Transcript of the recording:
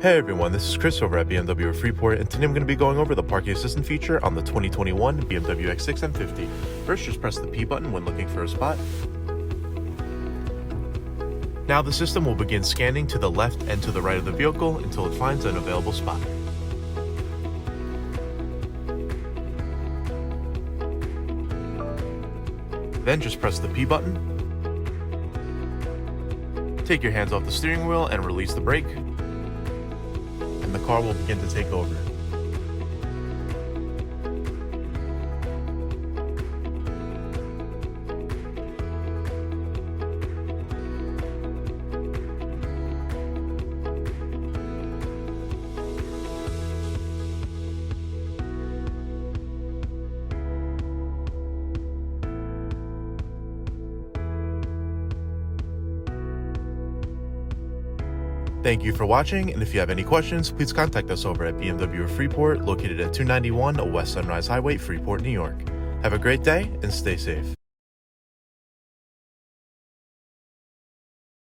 Hey everyone, this is Chris over at BMW of Freeport, and today I'm going to be going over the parking assistant feature on the 2021 BMW X6 M50. First, just press the P button when looking for a spot. Now the system will begin scanning to the left and to the right of the vehicle until it finds an available spot. Then just press the P button. Take your hands off the steering wheel and release the brake. And the car will begin to take over. Thank you for watching, and if you have any questions, please contact us over at BMW of Freeport, located at 291 West Sunrise Highway, Freeport, New York. Have a great day and stay safe.